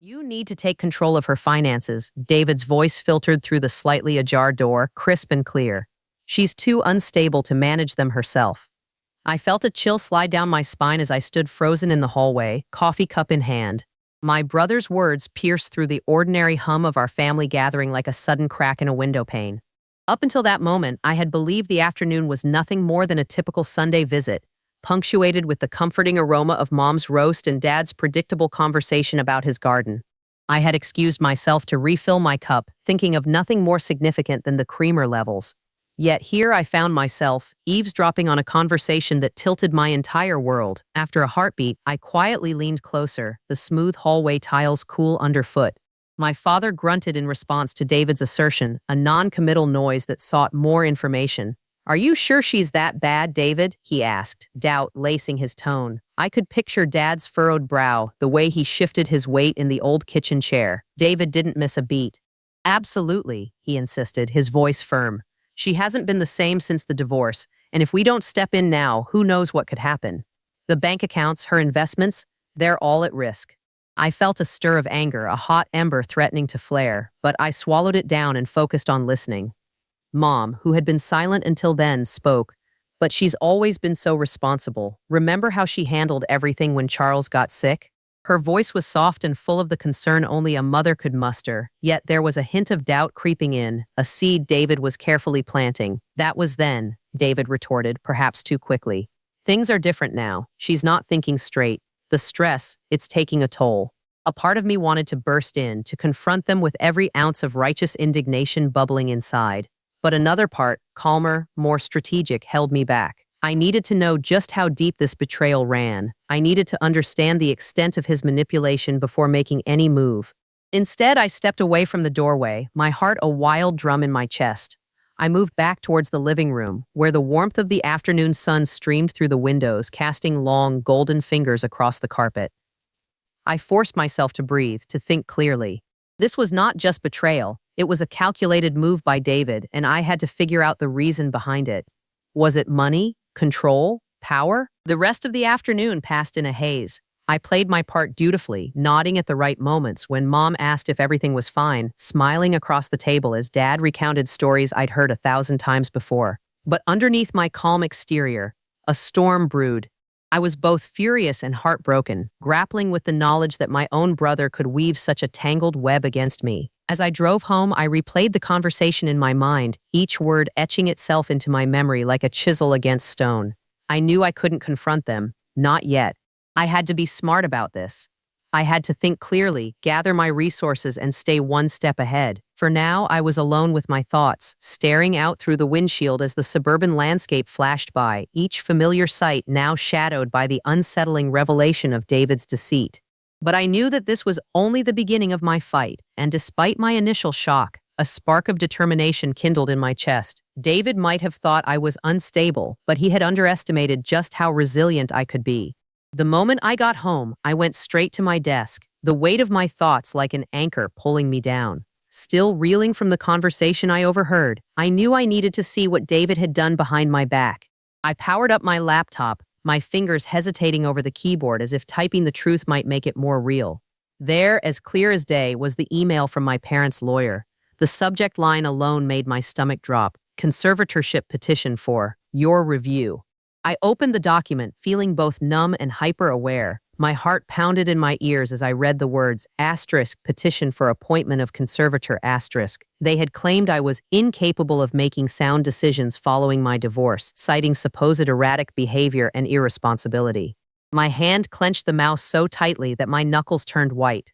You need to take control of her finances. David's voice filtered through the slightly ajar door, crisp and clear. She's too unstable to manage them herself. I felt a chill slide down my spine as I stood frozen in the hallway, coffee cup in hand. My brother's words pierced through the ordinary hum of our family gathering like a sudden crack in a window pane. Up until that moment, I had believed the afternoon was nothing more than a typical Sunday visit, punctuated with the comforting aroma of Mom's roast and Dad's predictable conversation about his garden. I had excused myself to refill my cup, thinking of nothing more significant than the creamer levels. Yet here I found myself, eavesdropping on a conversation that tilted my entire world. After a heartbeat, I quietly leaned closer, the smooth hallway tiles cool underfoot. My father grunted in response to David's assertion, a non-committal noise that sought more information. "Are you sure she's that bad, David?" he asked, doubt lacing his tone. I could picture Dad's furrowed brow, the way he shifted his weight in the old kitchen chair. David didn't miss a beat. "Absolutely," he insisted, his voice firm. "She hasn't been the same since the divorce, and if we don't step in now, who knows what could happen. The bank accounts, her investments, they're all at risk." I felt a stir of anger, a hot ember threatening to flare, but I swallowed it down and focused on listening. Mom, who had been silent until then, spoke. "But she's always been so responsible. Remember how she handled everything when Charles got sick?" Her voice was soft and full of the concern only a mother could muster, yet there was a hint of doubt creeping in, a seed David was carefully planting. "That was then," David retorted, perhaps too quickly. "Things are different now. She's not thinking straight. The stress, it's taking a toll." A part of me wanted to burst in, to confront them with every ounce of righteous indignation bubbling inside. But another part, calmer, more strategic, held me back. I needed to know just how deep this betrayal ran. I needed to understand the extent of his manipulation before making any move. Instead, I stepped away from the doorway, my heart a wild drum in my chest. I moved back towards the living room, where the warmth of the afternoon sun streamed through the windows, casting long, golden fingers across the carpet. I forced myself to breathe, to think clearly. This was not just betrayal. It was a calculated move by David, and I had to figure out the reason behind it. Was it money? Control? Power? The rest of the afternoon passed in a haze. I played my part dutifully, nodding at the right moments when Mom asked if everything was fine, smiling across the table as Dad recounted stories I'd heard 1,000 times before. But underneath my calm exterior, a storm brewed. I was both furious and heartbroken, grappling with the knowledge that my own brother could weave such a tangled web against me. As I drove home, I replayed the conversation in my mind, each word etching itself into my memory like a chisel against stone. I knew I couldn't confront them, not yet. I had to be smart about this. I had to think clearly, gather my resources, and stay one step ahead. For now, I was alone with my thoughts, staring out through the windshield as the suburban landscape flashed by, each familiar sight now shadowed by the unsettling revelation of David's deceit. But I knew that this was only the beginning of my fight, and despite my initial shock, a spark of determination kindled in my chest. David might have thought I was unstable, but he had underestimated just how resilient I could be. The moment I got home, I went straight to my desk, the weight of my thoughts like an anchor pulling me down. Still reeling from the conversation I overheard, I knew I needed to see what David had done behind my back. I powered up my laptop, my fingers hesitating over the keyboard as if typing the truth might make it more real. There, as clear as day, was the email from my parents' lawyer. The subject line alone made my stomach drop. Conservatorship petition for your review. I opened the document, feeling both numb and hyper-aware. My heart pounded in my ears as I read the words, petition for appointment of conservator. They had claimed I was incapable of making sound decisions following my divorce, citing supposed erratic behavior and irresponsibility. My hand clenched the mouse so tightly that my knuckles turned white.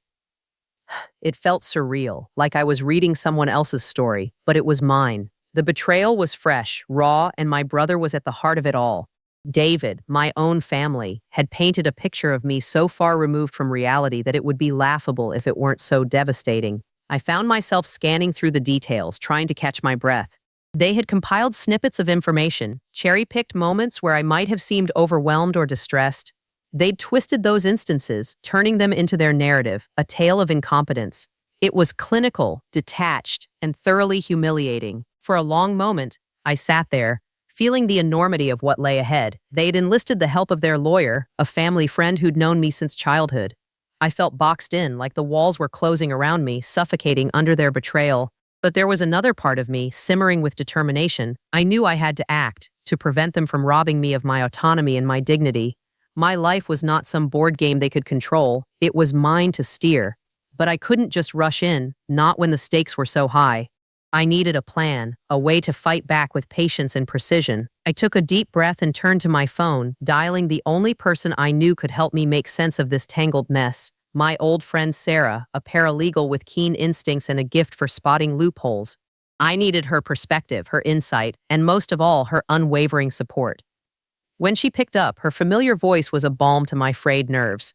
It felt surreal, like I was reading someone else's story, but it was mine. The betrayal was fresh, raw, and my brother was at the heart of it all. David, my own family, had painted a picture of me so far removed from reality that it would be laughable if it weren't so devastating. I found myself scanning through the details, trying to catch my breath. They had compiled snippets of information, cherry-picked moments where I might have seemed overwhelmed or distressed. They'd twisted those instances, turning them into their narrative, a tale of incompetence. It was clinical, detached, and thoroughly humiliating. For a long moment, I sat there, feeling the enormity of what lay ahead. They'd enlisted the help of their lawyer, a family friend who'd known me since childhood. I felt boxed in, like the walls were closing around me, suffocating under their betrayal. But there was another part of me, simmering with determination. I knew I had to act, to prevent them from robbing me of my autonomy and my dignity. My life was not some board game they could control, it was mine to steer. But I couldn't just rush in, not when the stakes were so high. I needed a plan, a way to fight back with patience and precision. I took a deep breath and turned to my phone, dialing the only person I knew could help me make sense of this tangled mess. My old friend Sarah, a paralegal with keen instincts and a gift for spotting loopholes. I needed her perspective, her insight, and most of all, her unwavering support. When she picked up, her familiar voice was a balm to my frayed nerves.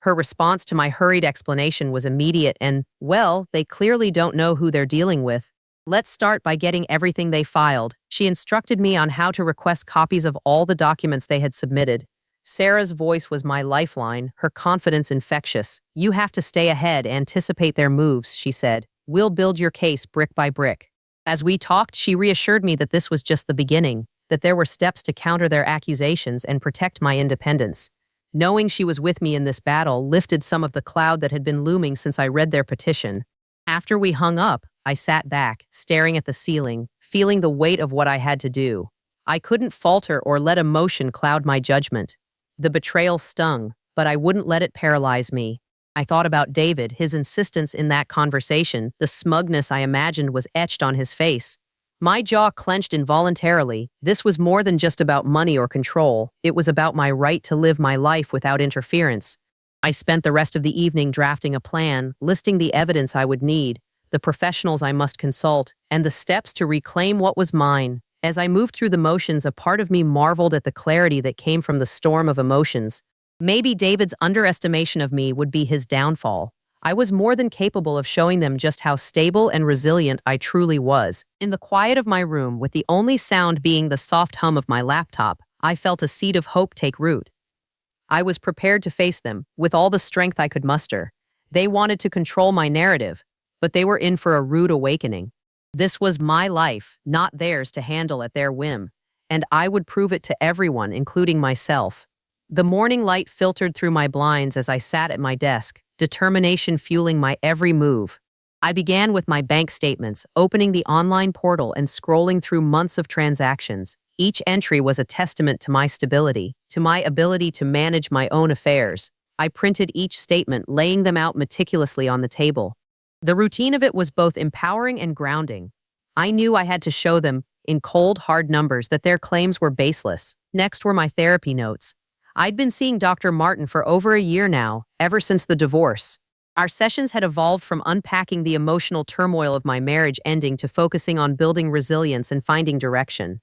Her response to my hurried explanation was immediate and, well, they clearly don't know who they're dealing with. Let's start by getting everything they filed. She instructed me on how to request copies of all the documents they had submitted. Sarah's voice was my lifeline, her confidence infectious. You have to stay ahead, anticipate their moves, she said. We'll build your case brick by brick. As we talked, she reassured me that this was just the beginning, that there were steps to counter their accusations and protect my independence. Knowing she was with me in this battle lifted some of the cloud that had been looming since I read their petition. After we hung up, I sat back, staring at the ceiling, feeling the weight of what I had to do. I couldn't falter or let emotion cloud my judgment. The betrayal stung, but I wouldn't let it paralyze me. I thought about David, his insistence in that conversation, the smugness I imagined was etched on his face. My jaw clenched involuntarily. This was more than just about money or control. It was about my right to live my life without interference. I spent the rest of the evening drafting a plan, listing the evidence I would need, the professionals I must consult, and the steps to reclaim what was mine. As I moved through the motions, a part of me marveled at the clarity that came from the storm of emotions. Maybe David's underestimation of me would be his downfall. I was more than capable of showing them just how stable and resilient I truly was. In the quiet of my room, with the only sound being the soft hum of my laptop, I felt a seed of hope take root. I was prepared to face them, with all the strength I could muster. They wanted to control my narrative, but they were in for a rude awakening. This was my life, not theirs to handle at their whim, and I would prove it to everyone, including myself. The morning light filtered through my blinds as I sat at my desk, determination fueling my every move. I began with my bank statements, opening the online portal and scrolling through months of transactions. Each entry was a testament to my stability, to my ability to manage my own affairs. I printed each statement, laying them out meticulously on the table. The routine of it was both empowering and grounding. I knew I had to show them, in cold, hard numbers, that their claims were baseless. Next were my therapy notes. I'd been seeing Dr. Martin for over a year now, ever since the divorce. Our sessions had evolved from unpacking the emotional turmoil of my marriage ending to focusing on building resilience and finding direction.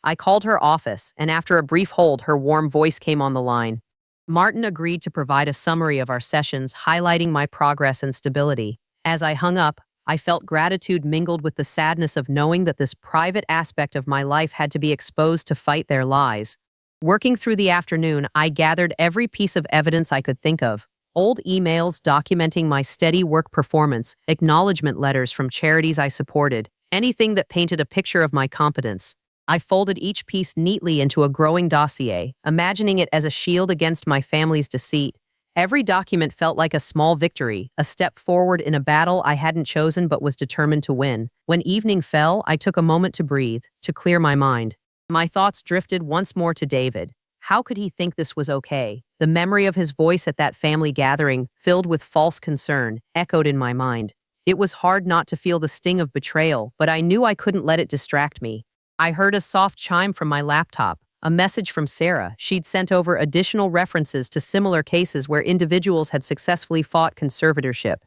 I called her office, and after a brief hold, her warm voice came on the line. Martin agreed to provide a summary of our sessions, highlighting my progress and stability. As I hung up, I felt gratitude mingled with the sadness of knowing that this private aspect of my life had to be exposed to fight their lies. Working through the afternoon, I gathered every piece of evidence I could think of. Old emails documenting my steady work performance, acknowledgement letters from charities I supported, anything that painted a picture of my competence. I folded each piece neatly into a growing dossier, imagining it as a shield against my family's deceit. Every document felt like a small victory, a step forward in a battle I hadn't chosen but was determined to win. When evening fell, I took a moment to breathe, to clear my mind. My thoughts drifted once more to David. How could he think this was okay? The memory of his voice at that family gathering, filled with false concern, echoed in my mind. It was hard not to feel the sting of betrayal, but I knew I couldn't let it distract me. I heard a soft chime from my laptop, a message from Sarah. She'd sent over additional references to similar cases where individuals had successfully fought conservatorship.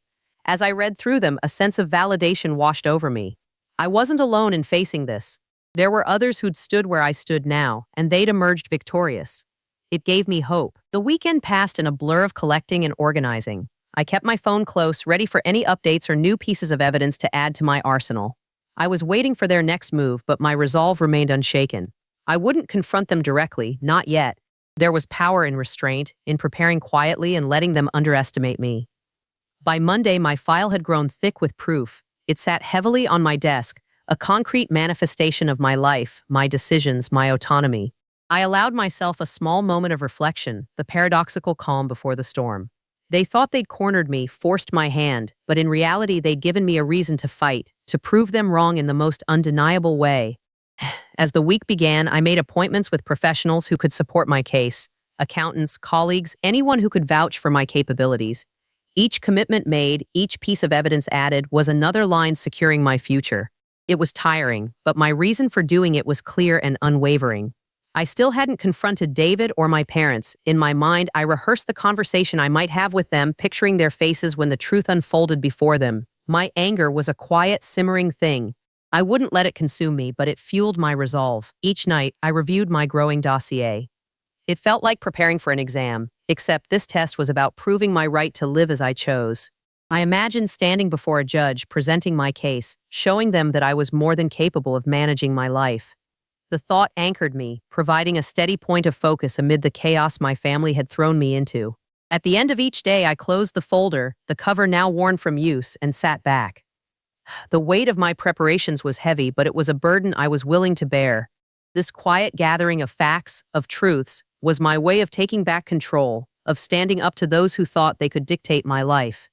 As I read through them, a sense of validation washed over me. I wasn't alone in facing this. There were others who'd stood where I stood now, and they'd emerged victorious. It gave me hope. The weekend passed in a blur of collecting and organizing. I kept my phone close, ready for any updates or new pieces of evidence to add to my arsenal. I was waiting for their next move, but my resolve remained unshaken. I wouldn't confront them directly, not yet. There was power in restraint, in preparing quietly and letting them underestimate me. By Monday, my file had grown thick with proof. It sat heavily on my desk, a concrete manifestation of my life, my decisions, my autonomy. I allowed myself a small moment of reflection, the paradoxical calm before the storm. They thought they'd cornered me, forced my hand, but in reality they'd given me a reason to fight, to prove them wrong in the most undeniable way. As the week began, I made appointments with professionals who could support my case, accountants, colleagues, anyone who could vouch for my capabilities. Each commitment made, each piece of evidence added, was another line securing my future. It was tiring, but my reason for doing it was clear and unwavering. I still hadn't confronted David or my parents. In my mind, I rehearsed the conversation I might have with them, picturing their faces when the truth unfolded before them. My anger was a quiet, simmering thing. I wouldn't let it consume me, but it fueled my resolve. Each night, I reviewed my growing dossier. It felt like preparing for an exam, except this test was about proving my right to live as I chose. I imagined standing before a judge, presenting my case, showing them that I was more than capable of managing my life. The thought anchored me, providing a steady point of focus amid the chaos my family had thrown me into. At the end of each day, I closed the folder, the cover now worn from use, and sat back. The weight of my preparations was heavy, but it was a burden I was willing to bear. This quiet gathering of facts, of truths, was my way of taking back control, of standing up to those who thought they could dictate my life.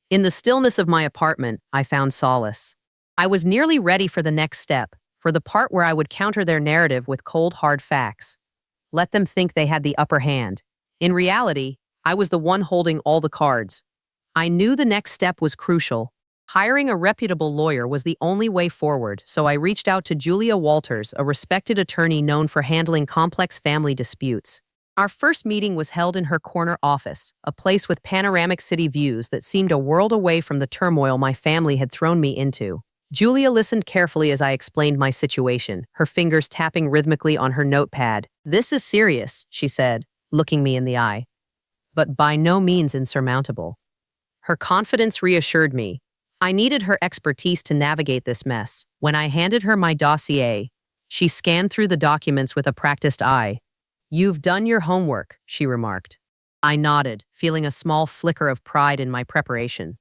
In the stillness of my apartment, I found solace. I was nearly ready for the next step, for the part where I would counter their narrative with cold, hard facts. Let them think they had the upper hand. In reality, I was the one holding all the cards. I knew the next step was crucial. Hiring a reputable lawyer was the only way forward, so I reached out to Julia Walters, a respected attorney known for handling complex family disputes. Our first meeting was held in her corner office, a place with panoramic city views that seemed a world away from the turmoil my family had thrown me into. Julia listened carefully as I explained my situation, her fingers tapping rhythmically on her notepad. "This is serious," she said, looking me in the eye, "but by no means insurmountable." Her confidence reassured me. I needed her expertise to navigate this mess. When I handed her my dossier, she scanned through the documents with a practiced eye. "You've done your homework," she remarked. I nodded, feeling a small flicker of pride in my preparation.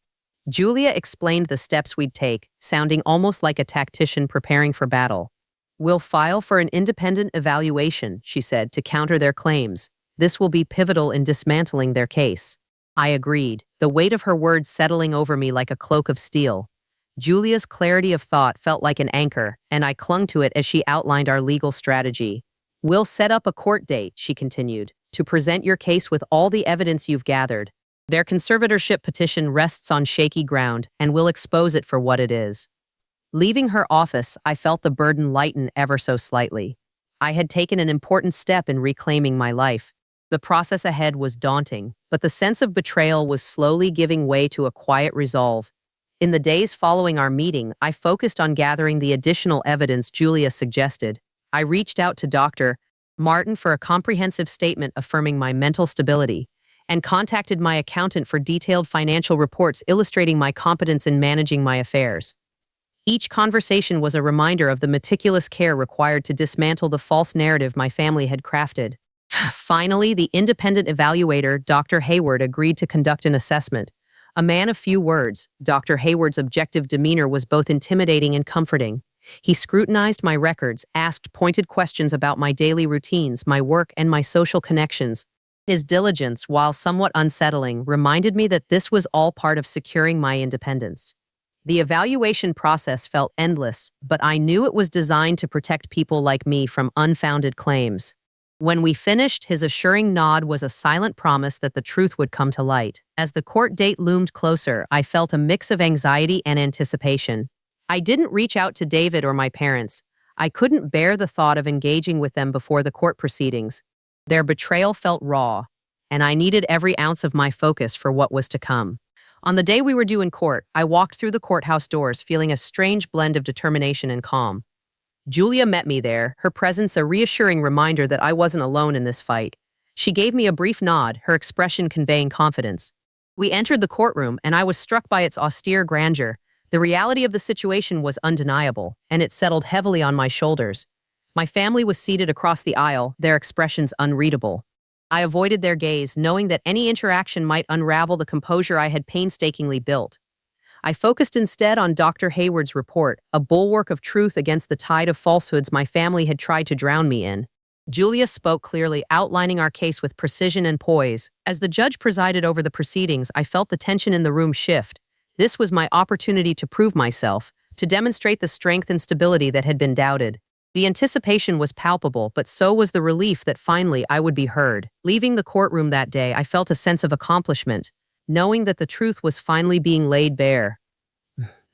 Julia explained the steps we'd take, sounding almost like a tactician preparing for battle. "We'll file for an independent evaluation," she said, "to counter their claims. This will be pivotal in dismantling their case." I agreed, the weight of her words settling over me like a cloak of steel. Julia's clarity of thought felt like an anchor, and I clung to it as she outlined our legal strategy. "We'll set up a court date," she continued, "to present your case with all the evidence you've gathered. Their conservatorship petition rests on shaky ground, and we'll expose it for what it is." Leaving her office, I felt the burden lighten ever so slightly. I had taken an important step in reclaiming my life. The process ahead was daunting, but the sense of betrayal was slowly giving way to a quiet resolve. In the days following our meeting, I focused on gathering the additional evidence Julia suggested. I reached out to Dr. Martin for a comprehensive statement affirming my mental stability, and contacted my accountant for detailed financial reports illustrating my competence in managing my affairs. Each conversation was a reminder of the meticulous care required to dismantle the false narrative my family had crafted. Finally, the independent evaluator, Dr. Hayward, agreed to conduct an assessment. A man of few words, Dr. Hayward's objective demeanor was both intimidating and comforting. He scrutinized my records, asked pointed questions about my daily routines, my work, and my social connections. His diligence, while somewhat unsettling, reminded me that this was all part of securing my independence. The evaluation process felt endless, but I knew it was designed to protect people like me from unfounded claims. When we finished, his assuring nod was a silent promise that the truth would come to light. As the court date loomed closer, I felt a mix of anxiety and anticipation. I didn't reach out to David or my parents. I couldn't bear the thought of engaging with them before the court proceedings. Their betrayal felt raw, and I needed every ounce of my focus for what was to come. On the day we were due in court, I walked through the courthouse doors feeling a strange blend of determination and calm. Julia met me there, her presence a reassuring reminder that I wasn't alone in this fight. She gave me a brief nod, her expression conveying confidence. We entered the courtroom, and I was struck by its austere grandeur. The reality of the situation was undeniable, and it settled heavily on my shoulders. My family was seated across the aisle, their expressions unreadable. I avoided their gaze, knowing that any interaction might unravel the composure I had painstakingly built. I focused instead on Dr. Hayward's report, a bulwark of truth against the tide of falsehoods my family had tried to drown me in. Julia spoke clearly, outlining our case with precision and poise. As the judge presided over the proceedings, I felt the tension in the room shift. This was my opportunity to prove myself, to demonstrate the strength and stability that had been doubted. The anticipation was palpable, but so was the relief that finally I would be heard. Leaving the courtroom that day, I felt a sense of accomplishment, knowing that the truth was finally being laid bare.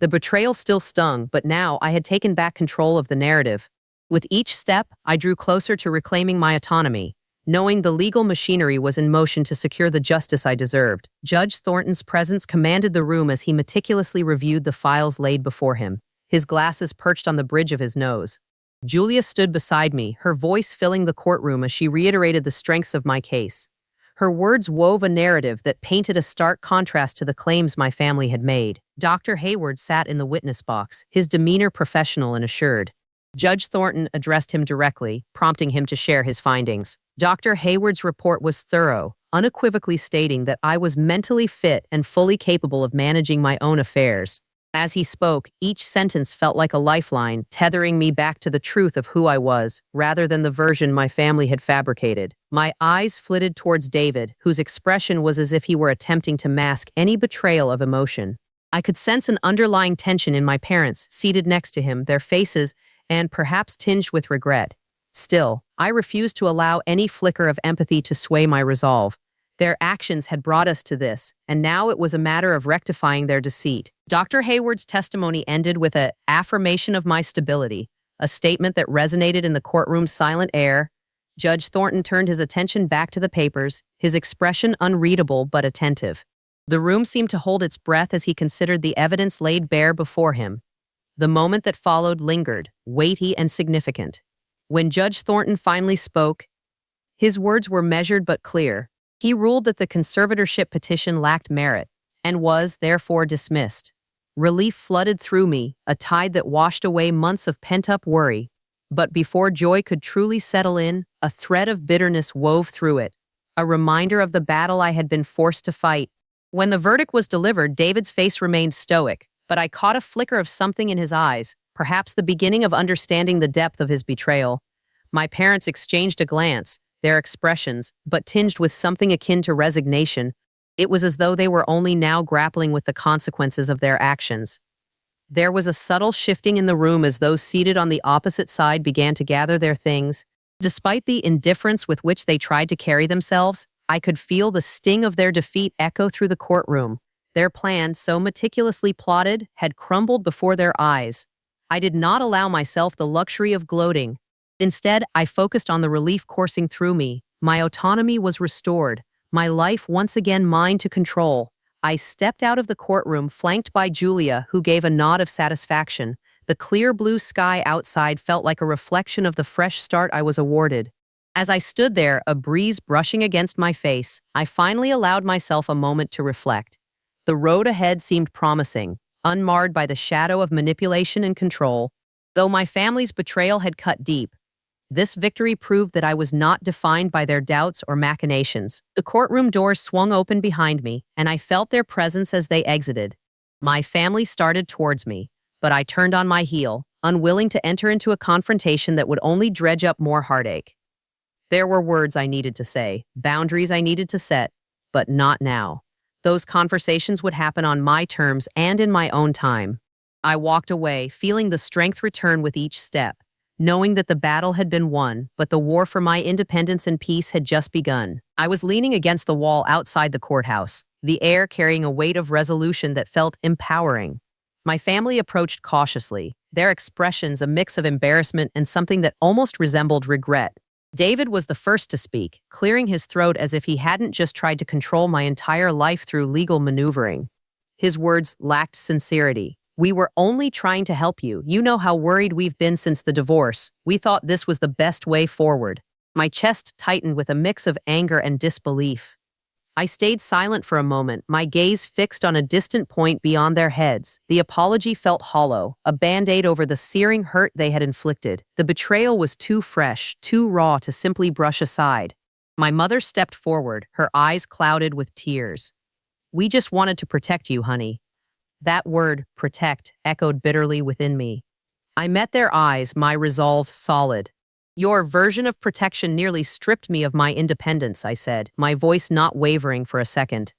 The betrayal still stung, but now I had taken back control of the narrative. With each step, I drew closer to reclaiming my autonomy, knowing the legal machinery was in motion to secure the justice I deserved. Judge Thornton's presence commanded the room as he meticulously reviewed the files laid before him, his glasses perched on the bridge of his nose. Julia stood beside me, her voice filling the courtroom as she reiterated the strengths of my case. Her words wove a narrative that painted a stark contrast to the claims my family had made. Dr. Hayward sat in the witness box, his demeanor professional and assured. Judge Thornton addressed him directly, prompting him to share his findings. Dr. Hayward's report was thorough, unequivocally stating that I was mentally fit and fully capable of managing my own affairs. As he spoke, each sentence felt like a lifeline, tethering me back to the truth of who I was, rather than the version my family had fabricated. My eyes flitted towards David, whose expression was as if he were attempting to mask any betrayal of emotion. I could sense an underlying tension in my parents, seated next to him, their faces, and perhaps tinged with regret. Still, I refused to allow any flicker of empathy to sway my resolve. Their actions had brought us to this, and now it was a matter of rectifying their deceit. Dr. Hayward's testimony ended with an affirmation of my stability, a statement that resonated in the courtroom's silent air. Judge Thornton turned his attention back to the papers, his expression unreadable but attentive. The room seemed to hold its breath as he considered the evidence laid bare before him. The moment that followed lingered, weighty and significant. When Judge Thornton finally spoke, his words were measured but clear. He ruled that the conservatorship petition lacked merit and was, therefore, dismissed. Relief flooded through me, a tide that washed away months of pent-up worry. But before joy could truly settle in, a thread of bitterness wove through it, a reminder of the battle I had been forced to fight. When the verdict was delivered, David's face remained stoic, but I caught a flicker of something in his eyes, perhaps the beginning of understanding the depth of his betrayal. My parents exchanged a glance, their expressions, but tinged with something akin to resignation. It was as though they were only now grappling with the consequences of their actions. There was a subtle shifting in the room as those seated on the opposite side began to gather their things. Despite the indifference with which they tried to carry themselves, I could feel the sting of their defeat echo through the courtroom. Their plan, so meticulously plotted, had crumbled before their eyes. I did not allow myself the luxury of gloating. Instead, I focused on the relief coursing through me. My autonomy was restored, my life once again mine to control. I stepped out of the courtroom, flanked by Julia, who gave a nod of satisfaction. The clear blue sky outside felt like a reflection of the fresh start I was awarded. As I stood there, a breeze brushing against my face, I finally allowed myself a moment to reflect. The road ahead seemed promising, unmarred by the shadow of manipulation and control. Though my family's betrayal had cut deep, this victory proved that I was not defined by their doubts or machinations. The courtroom doors swung open behind me, and I felt their presence as they exited. My family started towards me, but I turned on my heel, unwilling to enter into a confrontation that would only dredge up more heartache. There were words I needed to say, boundaries I needed to set, but not now. Those conversations would happen on my terms and in my own time. I walked away, feeling the strength return with each step, knowing that the battle had been won, but the war for my independence and peace had just begun. I was leaning against the wall outside the courthouse, the air carrying a weight of resolution that felt empowering. My family approached cautiously, their expressions a mix of embarrassment and something that almost resembled regret. David was the first to speak, clearing his throat as if he hadn't just tried to control my entire life through legal maneuvering. His words lacked sincerity. "We were only trying to help you. You know how worried we've been since the divorce. We thought this was the best way forward." My chest tightened with a mix of anger and disbelief. I stayed silent for a moment, my gaze fixed on a distant point beyond their heads. The apology felt hollow, a band-aid over the searing hurt they had inflicted. The betrayal was too fresh, too raw to simply brush aside. My mother stepped forward, her eyes clouded with tears. "We just wanted to protect you, honey." That word, protect, echoed bitterly within me. I met their eyes, my resolve solid. Your version of protection nearly stripped me of my independence, I said, my voice not wavering for a second.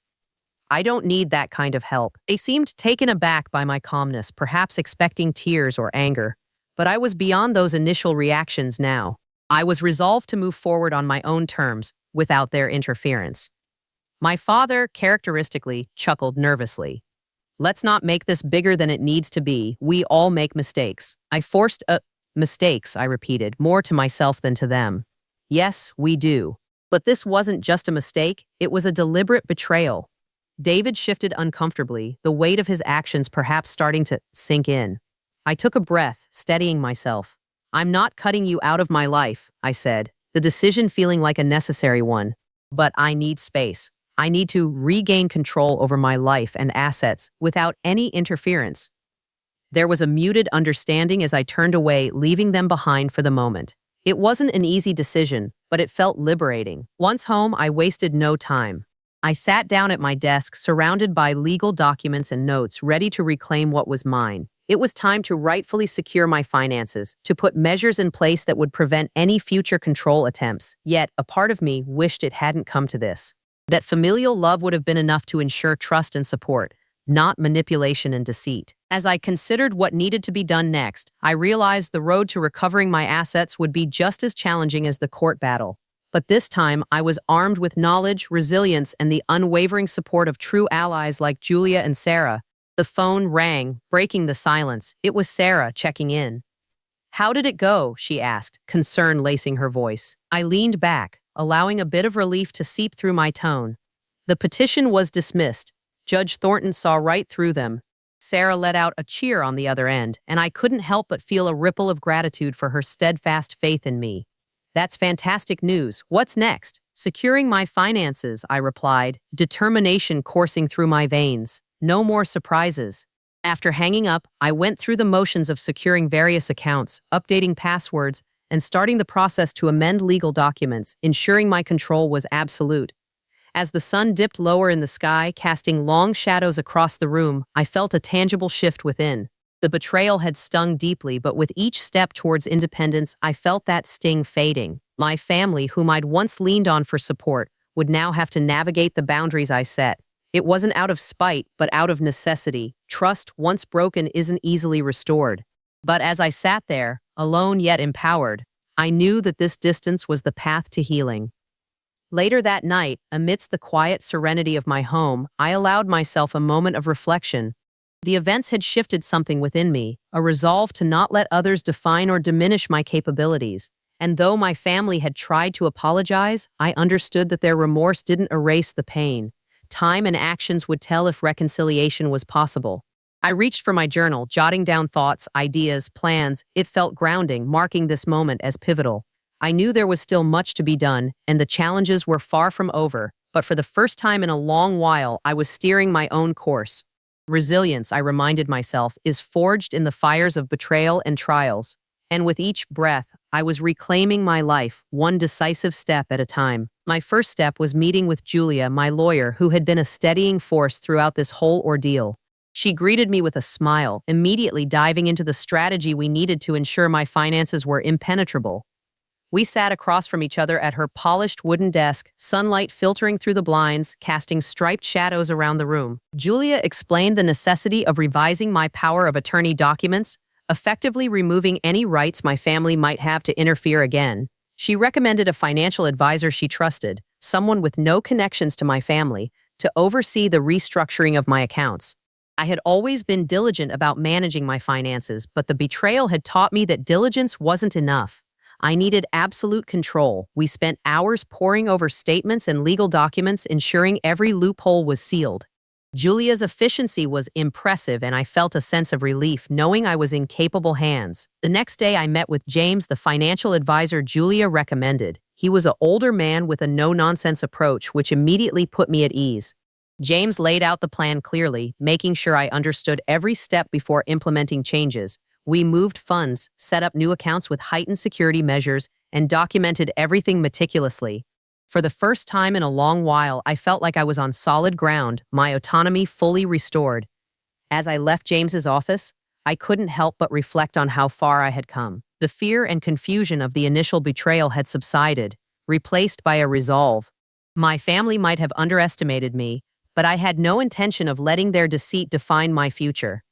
I don't need that kind of help. They seemed taken aback by my calmness, perhaps expecting tears or anger. But I was beyond those initial reactions now. I was resolved to move forward on my own terms, without their interference. My father, characteristically, chuckled nervously. Let's not make this bigger than it needs to be. We all make mistakes. Mistakes, I repeated, more to myself than to them. Yes, we do. But this wasn't just a mistake, it was a deliberate betrayal. David shifted uncomfortably, the weight of his actions perhaps starting to sink in. I took a breath, steadying myself. I'm not cutting you out of my life, I said, the decision feeling like a necessary one. But I need space. I need to regain control over my life and assets without any interference. There was a muted understanding as I turned away, leaving them behind for the moment. It wasn't an easy decision, but it felt liberating. Once home, I wasted no time. I sat down at my desk, surrounded by legal documents and notes, ready to reclaim what was mine. It was time to rightfully secure my finances, to put measures in place that would prevent any future control attempts. Yet, a part of me wished it hadn't come to this. That familial love would have been enough to ensure trust and support, not manipulation and deceit. As I considered what needed to be done next, I realized the road to recovering my assets would be just as challenging as the court battle. But this time, I was armed with knowledge, resilience, and the unwavering support of true allies like Julia and Sarah. The phone rang, breaking the silence. It was Sarah checking in. How did it go? She asked, concern lacing her voice. I leaned back, allowing a bit of relief to seep through my tone. The petition was dismissed. Judge Thornton saw right through them. Sarah let out a cheer on the other end, and I couldn't help but feel a ripple of gratitude for her steadfast faith in me. That's fantastic news. What's next? Securing my finances, I replied, determination coursing through my veins. No more surprises. After hanging up, I went through the motions of securing various accounts, updating passwords, and starting the process to amend legal documents, ensuring my control was absolute. As the sun dipped lower in the sky, casting long shadows across the room, I felt a tangible shift within. The betrayal had stung deeply, but with each step towards independence, I felt that sting fading. My family, whom I'd once leaned on for support, would now have to navigate the boundaries I set. It wasn't out of spite, but out of necessity. Trust, once broken, isn't easily restored. But as I sat there, alone yet empowered, I knew that this distance was the path to healing. Later that night, amidst the quiet serenity of my home, I allowed myself a moment of reflection. The events had shifted something within me, a resolve to not let others define or diminish my capabilities. And though my family had tried to apologize, I understood that their remorse didn't erase the pain. Time and actions would tell if reconciliation was possible. I reached for my journal, jotting down thoughts, ideas, plans. It felt grounding, marking this moment as pivotal. I knew there was still much to be done, and the challenges were far from over, but for the first time in a long while, I was steering my own course. Resilience, I reminded myself, is forged in the fires of betrayal and trials. And with each breath, I was reclaiming my life, one decisive step at a time. My first step was meeting with Julia, my lawyer, who had been a steadying force throughout this whole ordeal. She greeted me with a smile, immediately diving into the strategy we needed to ensure my finances were impenetrable. We sat across from each other at her polished wooden desk, sunlight filtering through the blinds, casting striped shadows around the room. Julia explained the necessity of revising my power of attorney documents, effectively removing any rights my family might have to interfere again. She recommended a financial advisor she trusted, someone with no connections to my family, to oversee the restructuring of my accounts. I had always been diligent about managing my finances, but the betrayal had taught me that diligence wasn't enough. I needed absolute control. We spent hours poring over statements and legal documents, ensuring every loophole was sealed. Julia's efficiency was impressive, and I felt a sense of relief knowing I was in capable hands. The next day, I met with James, the financial advisor Julia recommended. He was an older man with a no-nonsense approach, which immediately put me at ease. James laid out the plan clearly, making sure I understood every step before implementing changes. We moved funds, set up new accounts with heightened security measures, and documented everything meticulously. For the first time in a long while, I felt like I was on solid ground, my autonomy fully restored. As I left James's office, I couldn't help but reflect on how far I had come. The fear and confusion of the initial betrayal had subsided, replaced by a resolve. My family might have underestimated me, but I had no intention of letting their deceit define my future.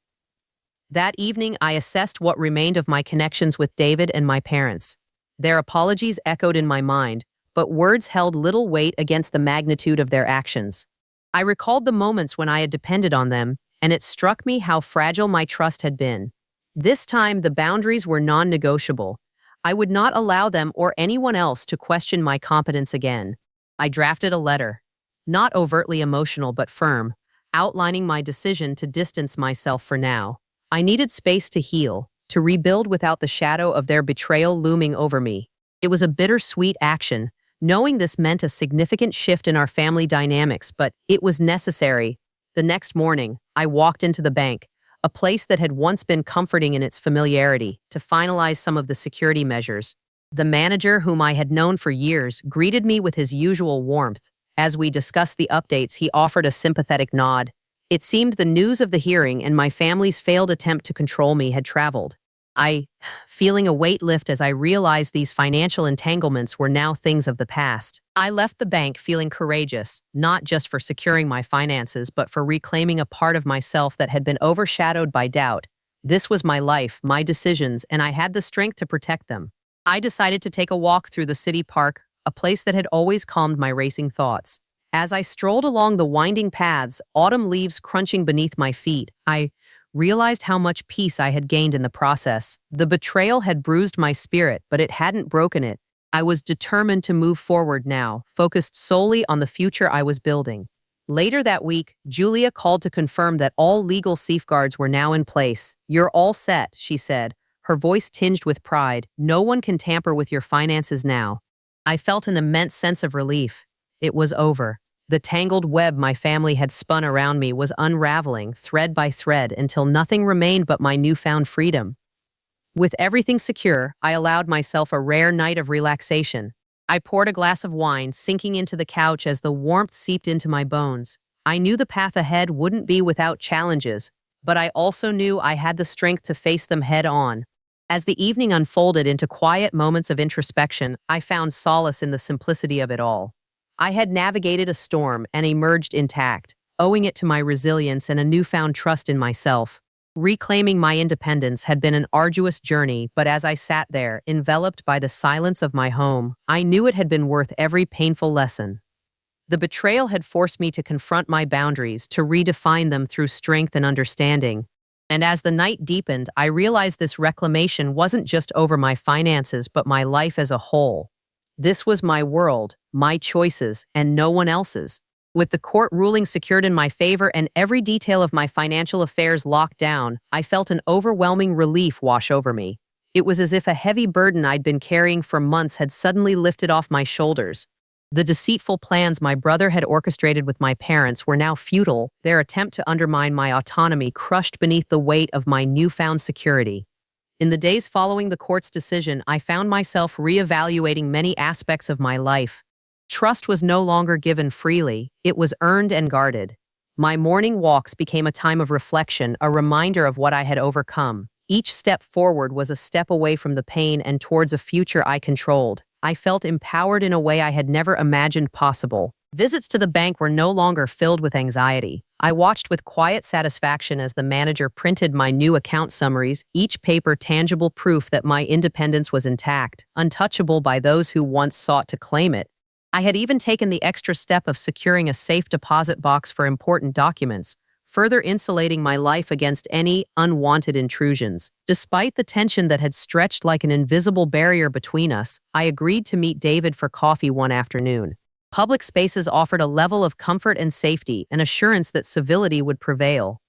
That evening, I assessed what remained of my connections with David and my parents. Their apologies echoed in my mind, but words held little weight against the magnitude of their actions. I recalled the moments when I had depended on them, and it struck me how fragile my trust had been. This time, the boundaries were non-negotiable. I would not allow them or anyone else to question my competence again. I drafted a letter, not overtly emotional but firm, outlining my decision to distance myself for now. I needed space to heal, to rebuild without the shadow of their betrayal looming over me. It was a bittersweet action, knowing this meant a significant shift in our family dynamics, but it was necessary. The next morning, I walked into the bank, a place that had once been comforting in its familiarity, to finalize some of the security measures. The manager, whom I had known for years, greeted me with his usual warmth. As we discussed the updates, he offered a sympathetic nod. It seemed the news of the hearing and my family's failed attempt to control me had traveled. Feeling a weight lift as I realized these financial entanglements were now things of the past. I left the bank feeling courageous, not just for securing my finances, but for reclaiming a part of myself that had been overshadowed by doubt. This was my life, my decisions, and I had the strength to protect them. I decided to take a walk through the city park, a place that had always calmed my racing thoughts. As I strolled along the winding paths, autumn leaves crunching beneath my feet, I realized how much peace I had gained in the process. The betrayal had bruised my spirit, but it hadn't broken it. I was determined to move forward now, focused solely on the future I was building. Later that week, Julia called to confirm that all legal safeguards were now in place. "You're all set," she said, her voice tinged with pride. "No one can tamper with your finances now." I felt an immense sense of relief. It was over. The tangled web my family had spun around me was unraveling, thread by thread, until nothing remained but my newfound freedom. With everything secure, I allowed myself a rare night of relaxation. I poured a glass of wine, sinking into the couch as the warmth seeped into my bones. I knew the path ahead wouldn't be without challenges, but I also knew I had the strength to face them head on. As the evening unfolded into quiet moments of introspection, I found solace in the simplicity of it all. I had navigated a storm and emerged intact, owing it to my resilience and a newfound trust in myself. Reclaiming my independence had been an arduous journey, but as I sat there, enveloped by the silence of my home, I knew it had been worth every painful lesson. The betrayal had forced me to confront my boundaries, to redefine them through strength and understanding. And as the night deepened, I realized this reclamation wasn't just over my finances, but my life as a whole. This was my world, my choices, and no one else's. With the court ruling secured in my favor and every detail of my financial affairs locked down, I felt an overwhelming relief wash over me. It was as if a heavy burden I'd been carrying for months had suddenly lifted off my shoulders. The deceitful plans my brother had orchestrated with my parents were now futile, their attempt to undermine my autonomy crushed beneath the weight of my newfound security. In the days following the court's decision, I found myself reevaluating many aspects of my life. Trust was no longer given freely, it was earned and guarded. My morning walks became a time of reflection, a reminder of what I had overcome. Each step forward was a step away from the pain and towards a future I controlled. I felt empowered in a way I had never imagined possible. Visits to the bank were no longer filled with anxiety. I watched with quiet satisfaction as the manager printed my new account summaries, each paper tangible proof that my independence was intact, untouchable by those who once sought to claim it. I had even taken the extra step of securing a safe deposit box for important documents, further insulating my life against any unwanted intrusions. Despite the tension that had stretched like an invisible barrier between us, I agreed to meet David for coffee one afternoon. Public spaces offered a level of comfort and safety, an assurance that civility would prevail.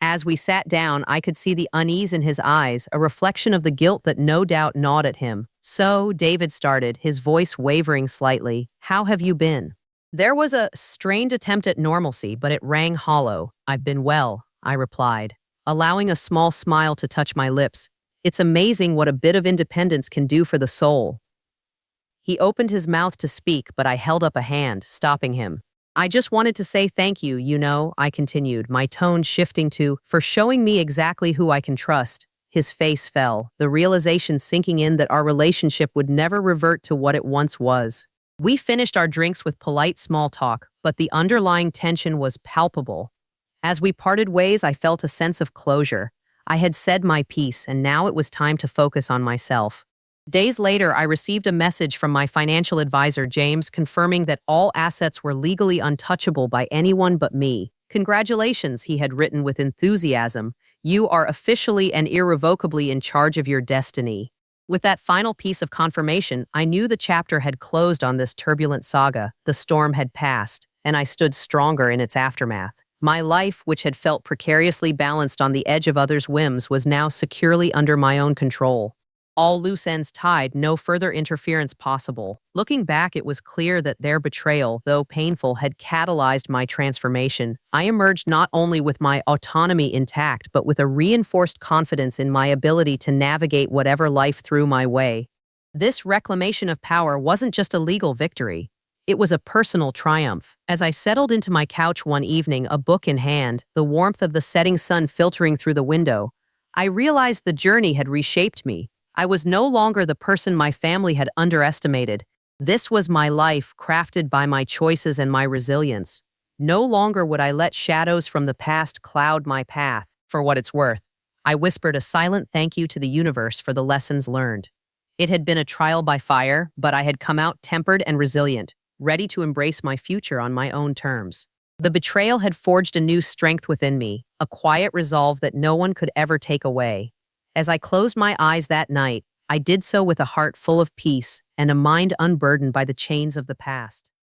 As we sat down, I could see the unease in his eyes, a reflection of the guilt that no doubt gnawed at him. "So," David started, his voice wavering slightly, "how have you been?" There was a strained attempt at normalcy, but it rang hollow. "I've been well," I replied, allowing a small smile to touch my lips. "It's amazing what a bit of independence can do for the soul." He opened his mouth to speak, but I held up a hand, stopping him. "I just wanted to say thank you, I continued, my tone shifting to, for showing me exactly who I can trust." His face fell, the realization sinking in that our relationship would never revert to what it once was. We finished our drinks with polite small talk, but the underlying tension was palpable. As we parted ways, I felt a sense of closure. I had said my piece, and now it was time to focus on myself. Days later, I received a message from my financial advisor, James, confirming that all assets were legally untouchable by anyone but me. Congratulations, he had written with enthusiasm. You are officially and irrevocably in charge of your destiny. With that final piece of confirmation, I knew the chapter had closed on this turbulent saga. The storm had passed, and I stood stronger in its aftermath. My life, which had felt precariously balanced on the edge of others' whims, was now securely under my own control. All loose ends tied, no further interference possible. Looking back, it was clear that their betrayal, though painful, had catalyzed my transformation. I emerged not only with my autonomy intact, but with a reinforced confidence in my ability to navigate whatever life threw my way. This reclamation of power wasn't just a legal victory. It was a personal triumph. As I settled into my couch one evening, a book in hand, the warmth of the setting sun filtering through the window, I realized the journey had reshaped me. I was no longer the person my family had underestimated. This was my life, crafted by my choices and my resilience. No longer would I let shadows from the past cloud my path. For what it's worth, I whispered a silent thank you to the universe for the lessons learned. It had been a trial by fire, but I had come out tempered and resilient, ready to embrace my future on my own terms. The betrayal had forged a new strength within me, a quiet resolve that no one could ever take away. As I closed my eyes that night, I did so with a heart full of peace and a mind unburdened by the chains of the past.